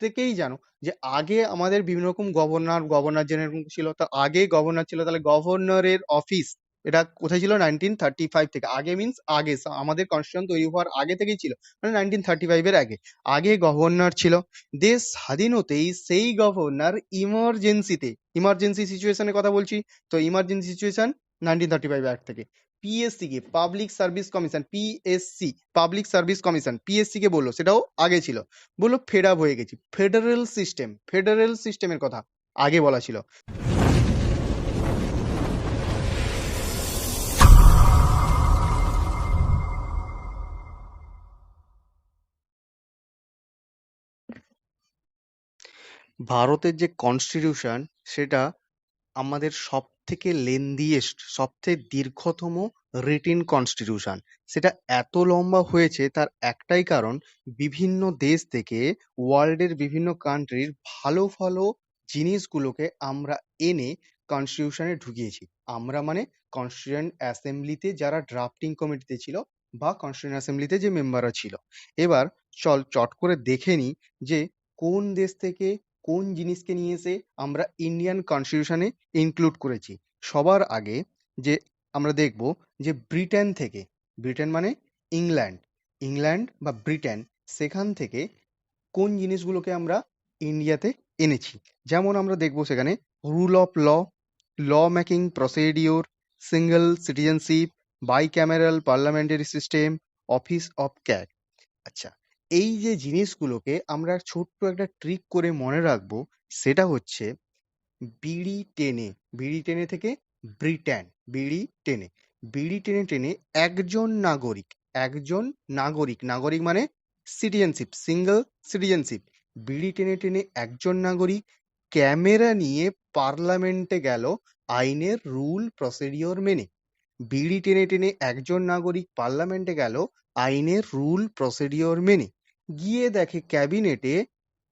প্রত্যেকেই জানো যে আগে আমাদের বিভিন্ন রকম গভর্নর জেনারেল ছিল, তো আগে গভর্নর ছিল, তাহলে গভর্নরের অফিস এটা কোথায় ছিল? 1935 থেকে। আগে মিন্স আগে, আমাদের কনস্টিটিউশন তৈরি হওয়ার আগে থেকেই ছিল, মানে 1935 এর আগে। আগে গভর্নর ছিল। দেশ স্বাধীন হতেই সেই গভর্নর ইমার্জেন্সি সিচুয়েশনের কথা বলছি, তো ইমার্জেন্সি সিচুয়েশন 1935 অ্যাক্ট থেকে পিএসসি কে, পাবলিক সার্ভিস কমিশন, পিএসসি কে বললো, সেটাও আগে ছিল, বললো ফেড আপ হয়ে গেছি। ফেডারেল সিস্টেমের কথা আগে বলা ছিল। ভারতের যে কনস্টিটিউশন, সেটা আমাদের সব থেকে লেন্দিয়েস্ট, সবথেকে দীর্ঘতম রিটেন কনস্টিটিউশন। সেটা এত লম্বা হয়েছে তার একটাই কারণ, বিভিন্ন দেশ থেকে, ওয়ার্ল্ডের বিভিন্ন কান্ট্রির ভালো ভালো জিনিসগুলোকে আমরা এনে কনস্টিটিউশনে ঢুকিয়েছি। আমরা মানে কনস্টিটিউয়েন্ট অ্যাসেম্বলিতে যারা ড্রাফটিং কমিটিতে ছিল, বা কনস্টিটিউয়েন্ট অ্যাসেম্বলিতে যে মেম্বাররা ছিল। এবার চল চট করে দেখে নিই যে কোন দেশ থেকে কোন জিনিসকে নিয়ে এসে আমরা ইন্ডিয়ান কনস্টিটিউশনে ইনক্লুড করেছি। সবার আগে যে আমরা দেখব যে ব্রিটেন থেকে, ব্রিটেন মানে ইংল্যান্ড, ইংল্যান্ড বা ব্রিটেন, সেখান থেকে কোন জিনিসগুলোকে আমরা ইন্ডিয়াতে এনেছি। যেমন আমরা দেখব সেখানে rule of law making procedure, single citizenship, bicameral parliamentary system, office of ক্যাট। আচ্ছা, এই যে জিনিসগুলোকে আমরা ছোট্ট একটা ট্রিক করে মনে রাখবো, সেটা হচ্ছে বিড়ি টেনে, বিড়ি টেনে থেকে ব্রিটেন, বিড়ি টেনে, বিড়ি টেনে টেনে নাগরিক মানে সিটিজেনশিপ, সিঙ্গেল সিটিজেনশিপ, বিড়ি টেনে টেনে একজন নাগরিক ক্যামেরা নিয়ে পার্লামেন্টে গেল আইনের রুল প্রসিডিওর মেনে। বিড়ি টেনে টেনে একজন নাগরিক পার্লামেন্টে গেল আইনের রুল প্রসিডিওর মেনে। গিয়ে দেখে ক্যাবিনেটে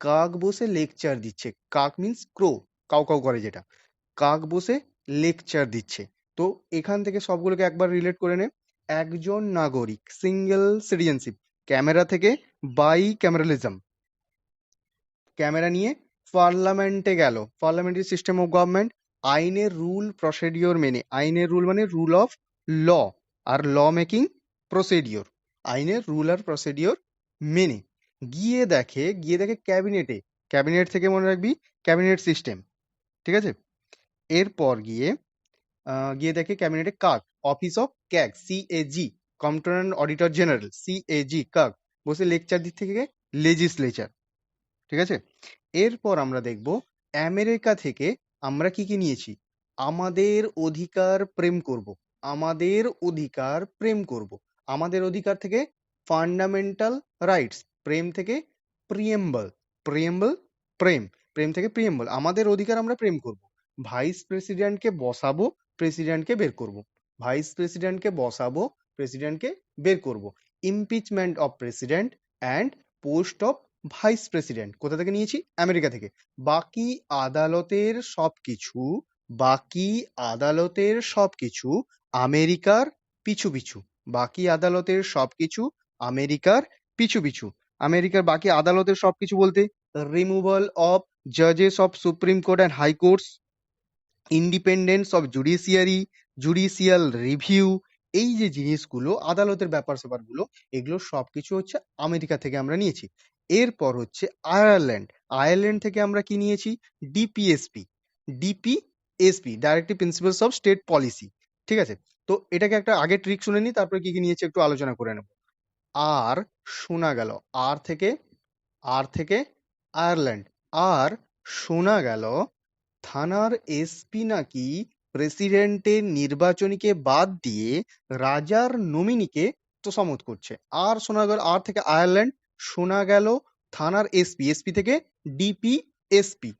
কাক বসে লেকচার দিচ্ছে। কাক মিন্স ক্রো, কাউ কাউ করে যেটা, কাক বসে লেকচার দিচ্ছে। তো এখান থেকে সবগুলোকে একবার রিলেট করে নে। একজন নাগরিক, সিঙ্গেল সিটিজেনশিপ, ক্যামেরা থেকে বাই ক্যামেরালিজম, ক্যামেরা নিয়ে পার্লামেন্টে গেল, পার্লামেন্টারি সিস্টেম অফ গভর্নমেন্ট, আইনের রুল প্রসিডিওর মেনে, আইনের রুল মানে রুল অফ ল, আর ল মেকিং প্রসিডিওর, আইনের রুল আর প্রসিডিওর মেনে। গিয়ে দেখে ক্যাবিনেটে, ক্যাবিনেট থেকে মনে রাখবি ক্যাবিনেট সিস্টেম, ঠিক আছে। এরপর গিয়ে দেখে ক্যাবিনেটে কাক, office of CAG, CAG, comptroller and auditor general, CAG, কাক বসে লেকচার দিক থেকে লেজিসলেচার, ঠিক আছে। এরপর আমরা দেখব আমেরিকা থেকে আমরা কি কি নিয়েছি। আমাদের অধিকার প্রেম করব, আমাদের অধিকার প্রেম করব, আমাদের অধিকার থেকে ফান্ডামেন্টাল রাইটস, প্রেম থেকে প্রিয়েম্বল, প্রিয়েম্বল প্রেম, প্রেম থেকে প্রিয়েম্বল, আমাদের অধিকার আমরা প্রেম করব। ভাইস প্রেসিডেন্টকে বসাবো, প্রেসিডেন্টকে বের করব, ভাইস প্রেসিডেন্টকে বসাবো, প্রেসিডেন্টকে বের করব। Impeachment of president and post of vice president কোথা থেকে নিয়েছি? আমেরিকা থেকে। বাকি আদালতের সবকিছু, বাকি আদালতের সবকিছু আমেরিকার পিছু পিছু, বাকি আদালতের সবকিছু আমেরিকার পিছু পিছু। আমেরিকার বাকি আদালতের সবকিছু বলতে রিমুভাল অফ জাজেস of supreme court and high courts, independence of judiciary, judicial review, এই যে জিনিসগুলো আদালতের ব্যাপার স্যাপারগুলো, এগুলো সবকিছু হচ্ছে আমেরিকা থেকে আমরা নিয়েছি। এরপর হচ্ছে আয়ারল্যান্ড, আয়ারল্যান্ড থেকে আমরা কি নিয়েছি? DPSP, DPSP directive principles of state policy, ঠিক আছে। তো এটাকে একটা আগে ট্রিক শুনে নিই, তারপরে কি কি নিয়েছি একটু আলোচনা করে নেব। আর শোনা গেল, আর থেকে আয়ারল্যান্ড, আর শোনা গেল থানার এসপি নাকি প্রেসিডেন্টের নির্বাচনীকে বাদ দিয়ে রাজার নমিনিকে তোষামোদ করছে। আর শোনা গেল, আর থেকে আয়ারল্যান্ড, শোনা গেল থানার এসপি, এসপি থেকে ডিপিএসপি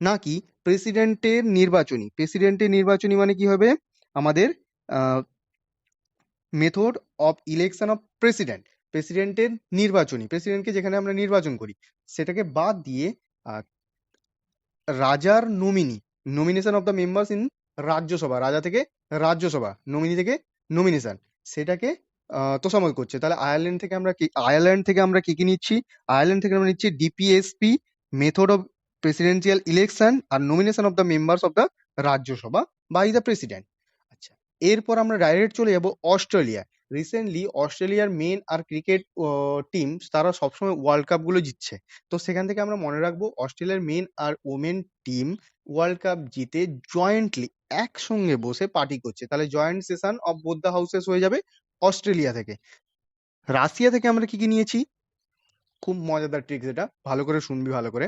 নাকি প্রেসিডেন্টের নির্বাচনী মানে কি হবে আমাদের method of election of president, প্রেসিডেন্টের নির্বাচনী, প্রেসিডেন্টকে যেখানে আমরা নির্বাচন করি সেটাকে বাদ দিয়ে আহ, রাজার nominee, nomination of the members in Rajya Sabha, রাজা থেকে রাজ্যসভা, নমিনি থেকে নমিনেশন, সেটাকে তোষামোদ করছে। তাহলে আয়ারল্যান্ড থেকে আমরা কি কি নিচ্ছি? আয়ারল্যান্ড থেকে আমরা নিচ্ছি DPSP method of presidential election আর nomination of the members of the Rajya Sabha by the president. আচ্ছা, এরপর আমরা ডাইরেক্ট চলে যাব অস্ট্রেলিয়া। রিসেন্টলি অস্ট্রেলিয়ার মেন আর ক্রিকেট টিম তারা সবসময় ওয়ার্ল্ড কাপ গুলো জিতছে। তো সেখান থেকে আমরা মনে রাখবো অস্ট্রেলিয়ার মেন আর ওমেন টিম ওয়ার্ল্ড কাপ জিতে জয়েন্টলি একসঙ্গে বসে পার্টি করছে, তাহলে joint session of both the houses হয়ে যাবে অস্ট্রেলিয়া থেকে। রাশিয়া থেকে আমরা কি কি নিয়েছি? খুব মজাদার ট্রিক্স, এটা ভালো করে শুনবি ভালো করে,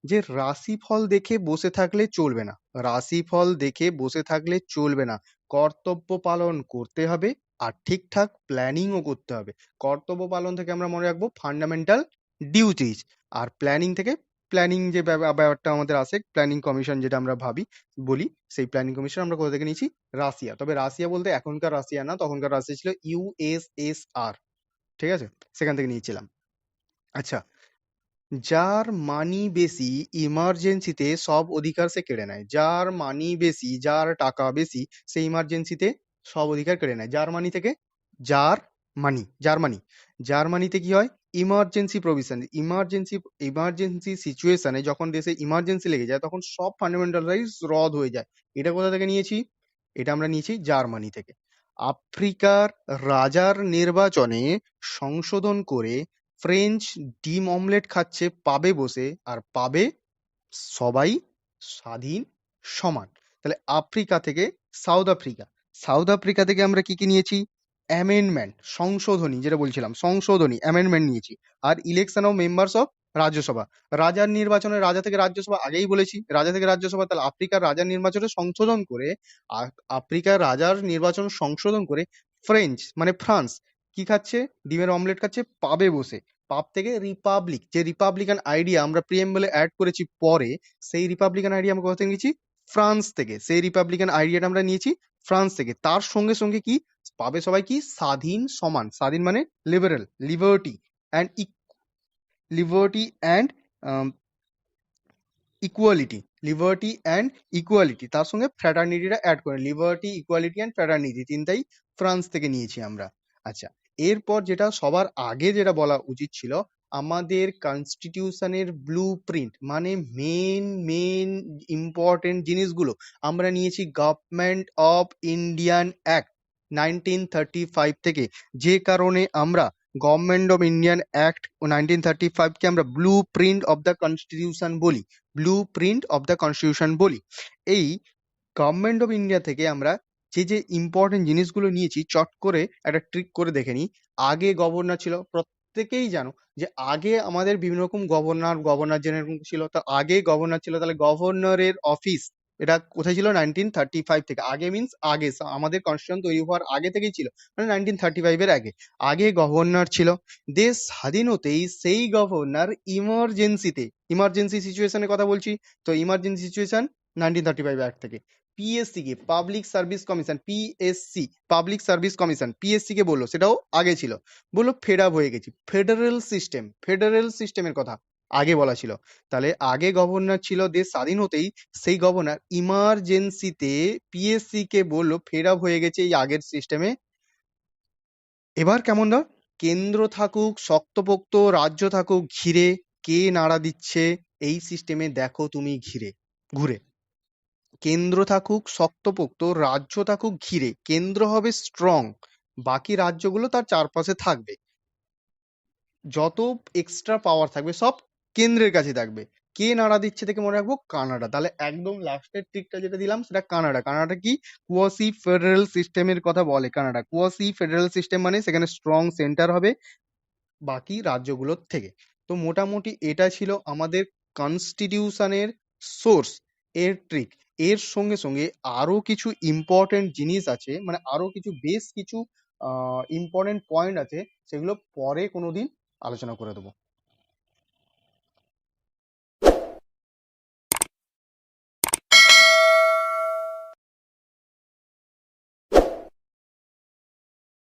যে রাশিফল দেখে বসে থাকলে চলবে না। রাশিফল দেখে বসে থাকলে চলবে না, কর্তব্য পালন করতে হবে আর ঠিকঠাক প্ল্যানিংও করতে হবে। কর্তব্য পালন থেকে আমরা মনে রাখবো ফান্ডামেন্টাল ডিউটিস, আর প্ল্যানিং থেকে প্ল্যানিং যে ব্যাপারটা আমাদের আসে, প্ল্যানিং কমিশন যেটা আমরা ভাবি বলি, সেই প্ল্যানিং কমিশন আমরা কোথা থেকে নিয়েছি? রাশিয়া। তবে রাশিয়া বলতে এখনকার রাশিয়া না, তখনকার রাশিয়া ছিল ইউএসএসআর, ঠিক আছে, সেখান থেকে নিয়েছিলাম। আচ্ছা, যার মানি বেশি ইমার্জেন্সিতে সব অধিকার সে কেড়ে নেয়। যার মানি বেশি, যার টাকা বেশি, সে ইমার্জেন্সিতে সব অধিকার কেড়ে নেয়। যার মানি থেকে, যার জার্মানি। জার্মানিতে কি হয়? ইমার্জেন্সি প্রভিশন, ইমার্জেন্সি সিচুয়েশনে যখন দেশে ইমার্জেন্সি লেগে যায় তখন সব ফান্ডামেন্টাল রাইটস রদ হয়ে যায়। এটা কোথা থেকে নিয়েছি? এটা আমরা নিয়েছি জার্মানি থেকে। আফ্রিকার রাজার নির্বাচনে সংশোধন করে ফ্রেঞ্চ ডিম অমলেট খাচ্ছে পাবে বসে, আর পাবে সবাই স্বাধীন সমান। তাহলে আফ্রিকা থেকে সাউথ আফ্রিকা, সাউথ আফ্রিকা থেকে আমরা কি কি নিয়েছি? অ্যামেন্ডমেন্ট, সংশোধনী, যেটা বলছিলাম সংশোধনী, অ্যামেন্ডমেন্ট নিয়েছি। আর election of members of Rajya Sabha, রাজার নির্বাচনে রাজা থেকে রাজ্যসভা, আগেই বলেছি রাজা থেকে রাজ্যসভা, তাহলে আফ্রিকার রাজার নির্বাচনে সংশোধন করে, আফ্রিকার রাজার নির্বাচন সংশোধন করে ফ্রেঞ্চ মানে ফ্রান্স কি খাচ্ছে? ডিমের অমলেট খাচ্ছে পাবে বসে। পাব থেকে রিপাবলিক, যে রিপাবলিকান আইডিয়া আমরা প্রিএমবলে অ্যাড করেছি পরে, সেই রিপাবলিকান আইডিয়া আমরা কোথা থেকে নিয়েছি? ফ্রান্স থেকে। সেই রিপাবলিকান আইডিয়াটা আমরা নিয়েছি ফ্রান্স থেকে। তার সঙ্গে সঙ্গে কি পাবে সবাই? কি স্বাধীন সমান, স্বাধীন মানে liberal, liberty and liberty and equality, liberty and equality, তার সঙ্গে ফ্র্যাটার্নিটিটা অ্যাড করে, লিবার্টি ইকুয়ালিটি অ্যান্ড ফ্র্যাটার্নিটি, তিনটাই ফ্রান্স থেকে নিয়েছি আমরা। আচ্ছা, এরপর যেটা সবার আগে যেটা বলা উচিত ছিল, আমাদের কনস্টিটিউশনের ব্লু প্রিন্ট মানে মেন ইম্পর্টেন্ট জিনিসগুলো আমরা নিয়েছি গভর্নমেন্ট অফ ইন্ডিয়ান অ্যাক্ট 1935 থেকে। যে কারণে আমরা গভর্নমেন্ট অফ ইন্ডিয়ান অ্যাক্ট 1935 কে আমরা blue print of the constitution বলি, blue print of the constitution বলি। এই গভর্নমেন্ট অফ ইন্ডিয়া থেকে আমরা যে যে ইম্পর্টেন্ট জিনিসগুলো নিয়েছি চট করে একটা ট্রিক করে দেখে নিই। আগে গভর্নর ছিল, প্রত্যেকেই জানো যে আগে আমাদের বিভিন্ন রকম গভর্নর জেনারেল ছিল। তো আগে গভর্নর ছিল, তাহলে গভর্নরের অফিস এটা কোথায় ছিল? 1935 থেকে। আগে মিন্স আগে, আমাদের কনস্টিটিউশন তৈরি হওয়ার আগে থেকেই ছিল, মানে 1935 এর আগে। আগে গভর্নর ছিল, দেশ স্বাধীন হতেই সেই গভর্নর ইমার্জেন্সিতে, ইমার্জেন্সি সিচুয়েশনের কথা বলছি, তো ইমার্জেন্সি সিচুয়েশন 1935 অ্যাক্ট থেকে পিএসসি কে, public service commission, PSC public service commission, PSC কে বললো, সেটাও আগে ছিল, বললো ফেড আপ হয়ে গেছি। ফেডারেল সিস্টেম, ফেডারেল সিস্টেমের কথা আগে বলা ছিল। তাহলে আগে গভর্নর ছিল, দেশ স্বাধীন হতেই সেই গভর্নর ইমার্জেন্সিতে পিএসসি কে বললো ফেড আপ হয়ে গেছে এই আগের সিস্টেমে। এবার কেমন ধর, কেন্দ্র থাকুক শক্তপোক্ত, রাজ্য থাকুক ঘিরে, কে নাড়া দিচ্ছে এই সিস্টেমে দেখো তুমি ঘিরে ঘুরে। কেন্দ্র থাকুক শক্তপোক্ত, রাজ্য থাকুক ঘিরে, কেন্দ্র হবে স্ট্রং, বাকি রাজ্যগুলো তার চারপাশে থাকবে, যত এক্সট্রা পাওয়ার থাকবে সব কেন্দ্রের কাছে থাকবে। কে নাড়া দিচ্ছে থেকে মনে রাখবো কানাডা। তাহলে একদম লাস্টের ট্রিকটা যেটা দিলাম সেটা কানাডা। কানাডা কি? কোয়াসি ফেডারেল সিস্টেমের কথা বলে কানাডা। কোয়াসি ফেডারেল সিস্টেম মানে সেখানে স্ট্রং সেন্টার হবে বাকি রাজ্যগুলোর থেকে। তো মোটামুটি এটা ছিল আমাদের কনস্টিটিউশনের সোর্স এর ট্রিক। এর সঙ্গে সঙ্গে আরো কিছু ইম্পর্টেন্ট জিনিস আছে, মানে আরো কিছু বেশ কিছু ইম্পর্টেন্ট পয়েন্ট আছে, সেগুলো পরে কোনোদিন আলোচনা করে দেবো।